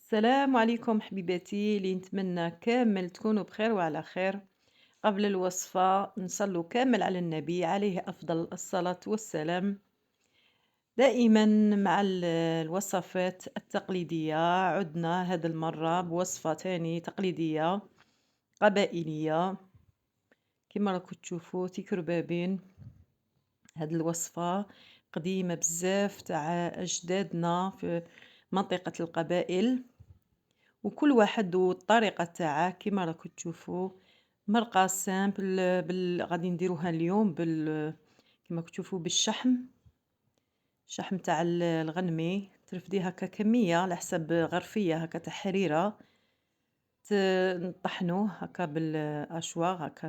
السلام عليكم حبيباتي اللي نتمنى كامل تكونوا بخير وعلى خير. قبل الوصفة نصلوا كامل على النبي عليه أفضل الصلاة والسلام. دائما مع الوصفات التقليدية عدنا هذه المرة بوصفة تاني تقليدية قبائلية. كما راكم تشوفوا تيكربابين. هاد الوصفة قديمة بزاف تاع أجدادنا في منطقة القبائل، وكل واحد والطريقة تاعه كيما راكم تشوفوا. مرقة سامبل غادي نديروها اليوم كيما راكم تشوفوا بالشحم. الشحم تاع الغنمي ترفديه هكا كمية على حسب غرفية هكا تاع حريرة. ت نطحنوه هكا بالأشواغ هكا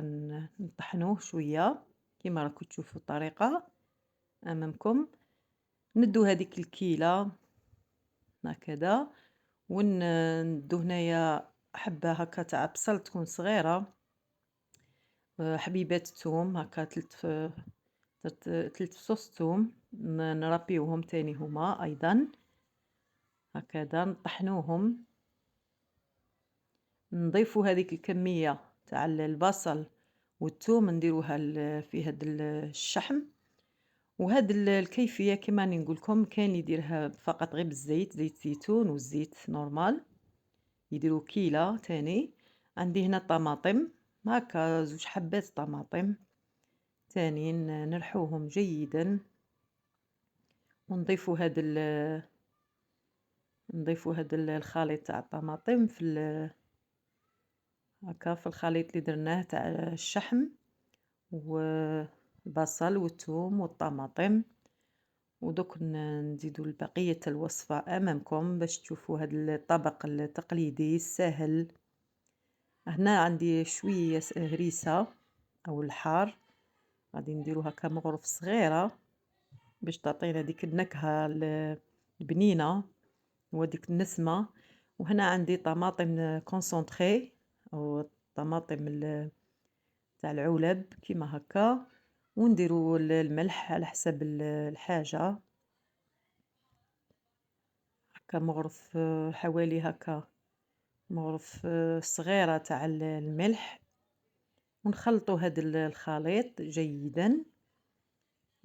نطحنوه شوية كيما راكم تشوفوا الطريقة أمامكم. ندو هذيك الكيلة هكذا ندو هنايا حبة هكا تاع بصل تكون صغيرة، حبيبات توم هكا تلت فصوص توم نربيوهم تاني هما أيضا هكذا نطحنوهم. نضيفو هذيك الكمية تاع البصل والثوم نديروها في هاد الشحم. وهاد الكيفية كيما راني نقولكم كاين يديرها فقط غير بالزيت، زيت زيتون والزيت نورمال. يديروا كيلة تاني. عندي هنا طماطم هكا 2 حبات طماطم تاني نلحوهم جيدا. ونضيفوا هاد الخليط تاع الطماطم هكا في الخليط اللي درناه تاع الشحم والبصل والثوم والطماطم. ودوك نزيدوا البقية الوصفة أمامكم باش تشوفوا هاد الطبق التقليدي السهل. هنا عندي شوية هريسة أو الحار، غادي نديرو هكا مغرف صغيرة باش تعطينا ديك النكهة البنينة وديك النسمة. وهنا عندي طماطم كونسونطري أو طماطم تاع العلب كيما هكا. ونديرو الملح على حسب الحاجة هكا مغرف، حوالي هكا مغرف صغيرة تاع الملح. ونخلطوا هاد الخليط جيدا،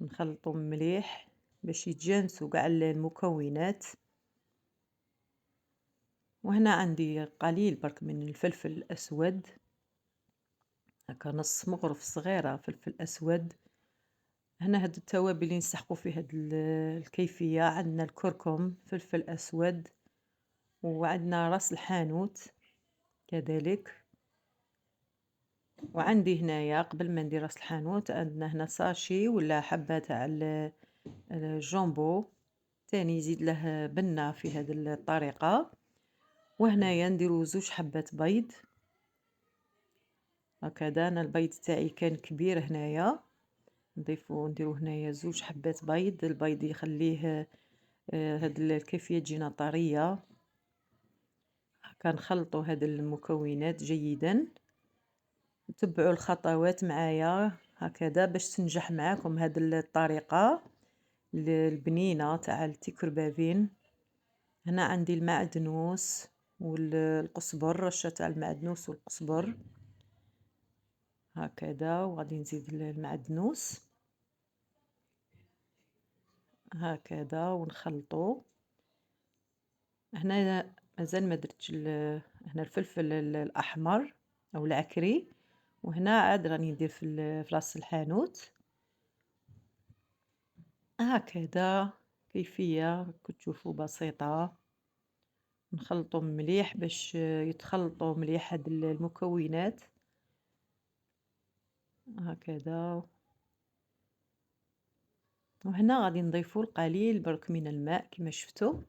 نخلطوا مليح باش يتجانسوا قاع المكونات. وهنا عندي قليل برك من الفلفل الأسود هكا نص مغرف صغيرة فلفل أسود. هنا هاد التوابل اللي نسحقوا في هاد الكيفية عندنا الكركم فلفل أسود، وعندنا راس الحانوت كذلك. وعندي هنايا قبل ما ندير راس الحانوت عندنا هنا ساشي ولا حبة تاع الجامبو تاني يزيد له بنة في هذه الطريقة. وهنايا نديرو 2 حبات بيض هكذا. انا البيض تاعي كان كبير هنايا، نديرو هنايا 2 حبات بيض. البيض يخليه هاد الكيفية تجينا طرية هكا. نخلطو هاد المكونات جيدا، تبعوا الخطوات معايا هكذا باش تنجح معاكم هاد الطريقة البنينة تاع التيكربابين. هنا عندي المعدنوس والقزبر، رشة تاع المعدنوس والقزبر هكذا. وغادي نزيد المعدنوس هكذا ونخلطو. هنا مازال ما درتش هنا الفلفل الأحمر أو العكري. وهنا عاد راني ندير في راس الحانوت هكذا. كيفية راكم تشوفوا بسيطة. نخلطهم مليح باش يتخلطوا مليح هاد المكونات هكذا. وهنا غادي نضيفوا القليل برك من الماء كما شفتوا،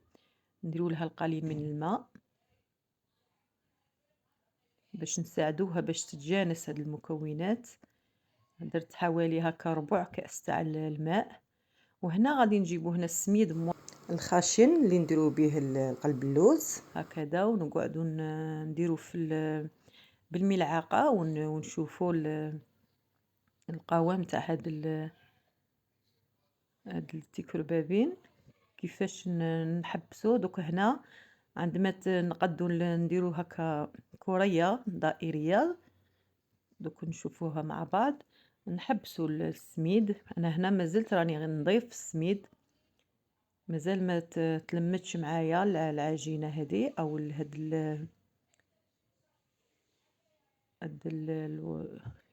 نديروا لها القليل من الماء باش نساعدوها باش تتجانس هاد المكونات. درت حوالي هكا ربع كأس تاع الماء. وهنا غادي نجيبو هنا السميد الخشن اللي نديرو به قلب اللوز هكذا. ونقعدو نديرو بالملعقة ونشوفو القوام تاع هاد التيكربابين كيفاش نحبسو. دوك هنا عندما نقدو نديرو هكا كورية دائرية، دوك نشوفوها مع بعض، نحبسو السميد. أنا هنا مازلت راني نضيف السميد، مازال ما تلمّدش معايا العجينة هادي أو هاد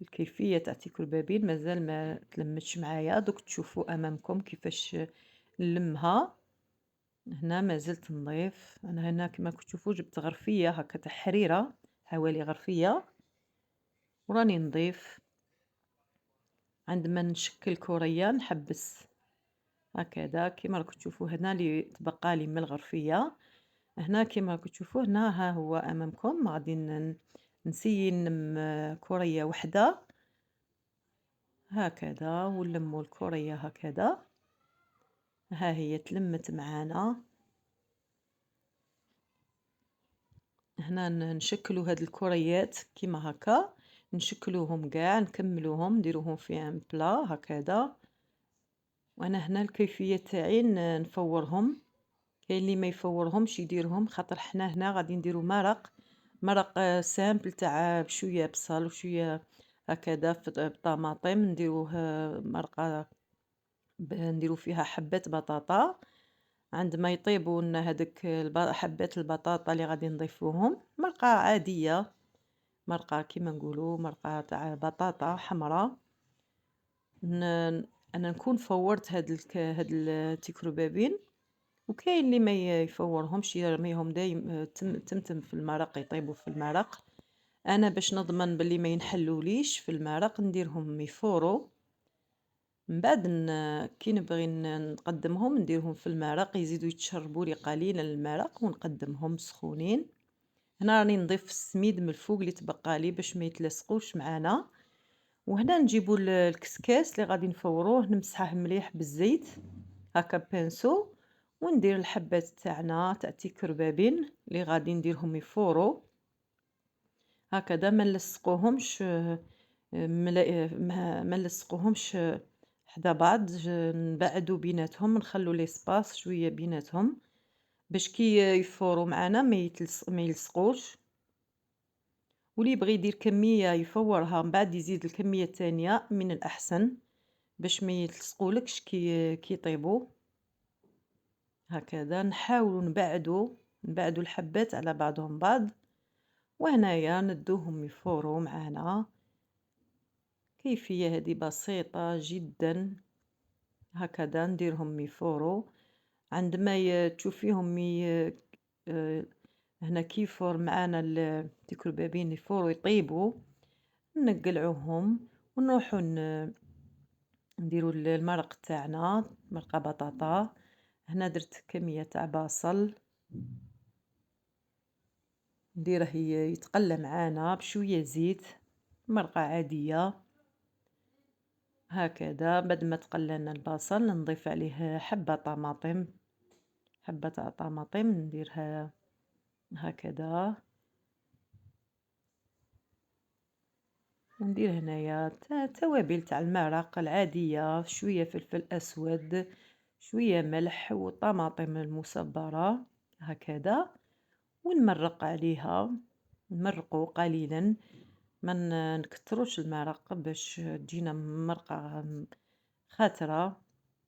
الكيفية تاع تيكربابين مازال ما تلمّدش معايا. دوك تشوفوا أمامكم كيفاش نلمّها. هنا ما زلت نضيف. أنا هنا كيما راكم تشوفوا جبت غرفية هكا تاع حريرة، حوالي غرفية، وراني نضيف. عندما نشكل كورية نحبس هكذا كيما راكم تشوفوا هنا اللي تبقى لي من الغرفية. هنا كيما راكم تشوفوا هنا ها هو أمامكم غادي نسيي نلم كورية وحدة هكذا، ونلمو الكورية هكذا. ها هي تلمت معانا. هنا نشكلو هاد الكوريات كيما هكا، نشكلوهم قاع، نكملوهم نديروهم في ان بلا هكذا. وانا هنا الكيفية تاعي نفورهم. كاين اللي ما يفورهمش يديرهم، خاطر حنا هنا غادي نديرو مرق سامبل تاع بشوية بصل وشوية هكذا بطماطم، نديروه مرقة نديرو فيها حبات بطاطا. عندما يطيبوا لنا هذوك حبات البطاطا اللي غادي نضيفوهم، مرقة عادية، مرقة كيما نقولوا مرقة تاع بطاطا حمراء. ن... انا نكون فورت هاد التيكروبابين، وكاين اللي ما يفورهمش يرميهم دايم تمتم في المرق، يطيبوا في المرق. انا باش نضمن باللي ما ينحلوليش في المرق نديرهم يفوروا. من بعد كي نبغي نقدمهم نديرهم في المرق، يزيدوا يتشربوا لي قليلا المرق ونقدمهم سخونين. هنا راني نضيف السميد من الفوق اللي تبقى لي باش ما يتلصقوش معانا. وهنا نجيبوا الكسكاس اللي غادي نفوروه، نمسحه مليح بالزيت هكا بانسو، وندير الحبات تاعنا تاع تيكربابين اللي غادي نديرهم يفوروا هكذا. ما نلصقوهمش ما نلصقوهمش حدا بعض، نبعدوا بيناتهم، نخلوا ليسباس شويه بيناتهم باش كي يفوروا معانا ما يلصقوش. واللي يبغي يدير كميه يفورها من بعد يزيد الكميه الثانيه من الاحسن باش ما يلصقولكش كي يطيبوا هكذا. نحاولوا نبعدوا الحبات على بعضهم بعض، وهنايا ندوهم يفوروا معانا. كيفية هذه بسيطة جدا هكذا نديرهم يفوروا. عندما تشوفيهم هنا كيفور معانا التيكربابين يفوروا يطيبوا، نقلعوهم ونروحوا نديروا المرق تاعنا، مرقة بطاطا. هنا درت كمية تاع بصل نديره يتقلى معانا بشوية زيت، مرقة عادية هكذا. بعد ما تقلى لنا البصل نضيف عليه حبة طماطم، حبة تاع طماطم نديرها هكذا. وندير هنايا توابل تاع المرق العادية، شوية فلفل أسود، شوية ملح وطماطم المصبرة هكذا. ونمرق عليها، نمرقو قليلا، ما نكتروش المرق باش تجينا مرقة خاترة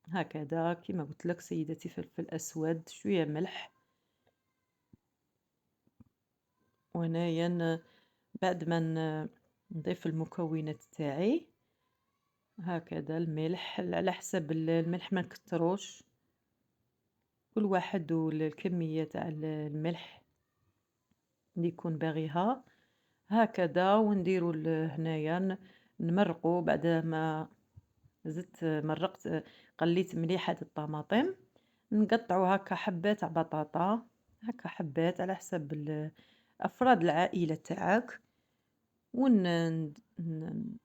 هكذا. كيما قلت لك سيدتي فلفل أسود، شوية ملح. وهنايا بعد ما نضيف المكونات تاعي هكذا، الملح على حسب الملح ما نكتروش، كل واحد والكمية تاع الملح اللي يكون باغيها هكذا. ونديروا هنايا نمرقوا. بعد ما زدت مرقت قليت مليح هاد الطماطم، نقطعوا هكا حبات تاع بطاطا، هكا حبات على حسب أفراد العائلة تاعك.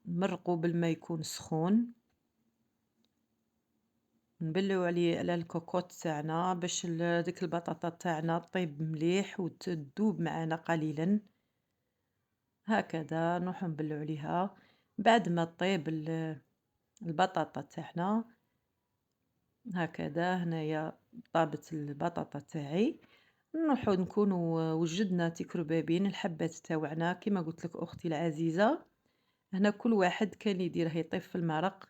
نمرقوا بالما يكون سخون، نبلوا عليه على الكوكوط تاعنا باش ديك البطاطا تاعنا طيب مليح وتذوب معانا قليلا هكذا. نروحو نبلو عليها بعد ما طيب البطاطا تاعنا هكذا. هنايا طابت البطاطا تاعي، نروحو نكونو وجدنا تيكربابين الحبات تاوعنا كيما قلت لك أختي العزيزة. هنا كل واحد كان يديره يطيب في المرق،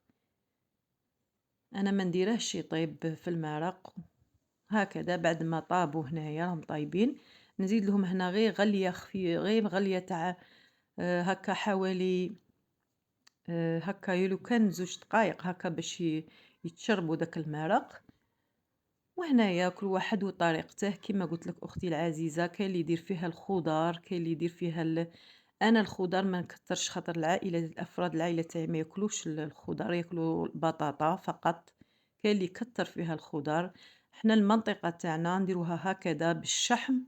أنا ما نديرهش يطيب في المرق. هكذا بعد ما طابوا هنايا راهم طايبين، نزيد لهم هنا غير غلية غير غلية تاع هكا حوالي هكا لو كان 2 دقايق هكا باش يتشربوا داك المرق. وهنايا كل واحد وطريقته كيما قلت لك أختي العزيزة، كاين اللي يدير فيها الخضار، كاين اللي يدير فيها أنا الخضار ما نكترش خاطر أفراد العائلة تاعي ما ياكلوش الخضار، ياكلوا البطاطا فقط. كاين اللي يكتر فيها الخضار. حنا المنطقة تاعنا نديروها هكذا بالشحم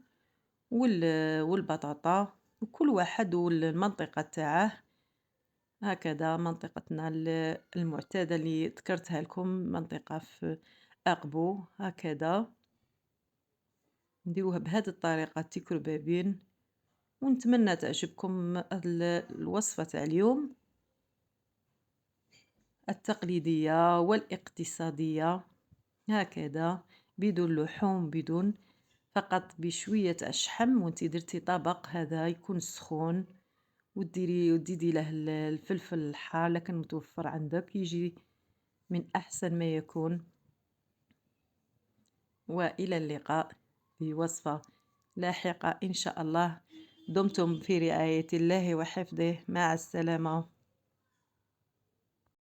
والبطاطا، وكل واحد والمنطقة تاعه. هكذا منطقتنا المعتادة اللي ذكرتها لكم منطقة في أقبو. هكذا نديروها بهذه الطريقة تيكربابين، ونتمنى تعجبكم الوصفة تاع اليوم التقليدية والاقتصادية. هكذا بدون لحوم، بدون، فقط بشوية تاع الشحم، وانتي درتي طبق هذا يكون سخون، وتزيدي له الفلفل الحار لكن متوفر عندك، يجي من أحسن ما يكون. وإلى اللقاء في وصفة لاحقة إن شاء الله. دمتم في رعاية الله وحفظه، مع السلامة.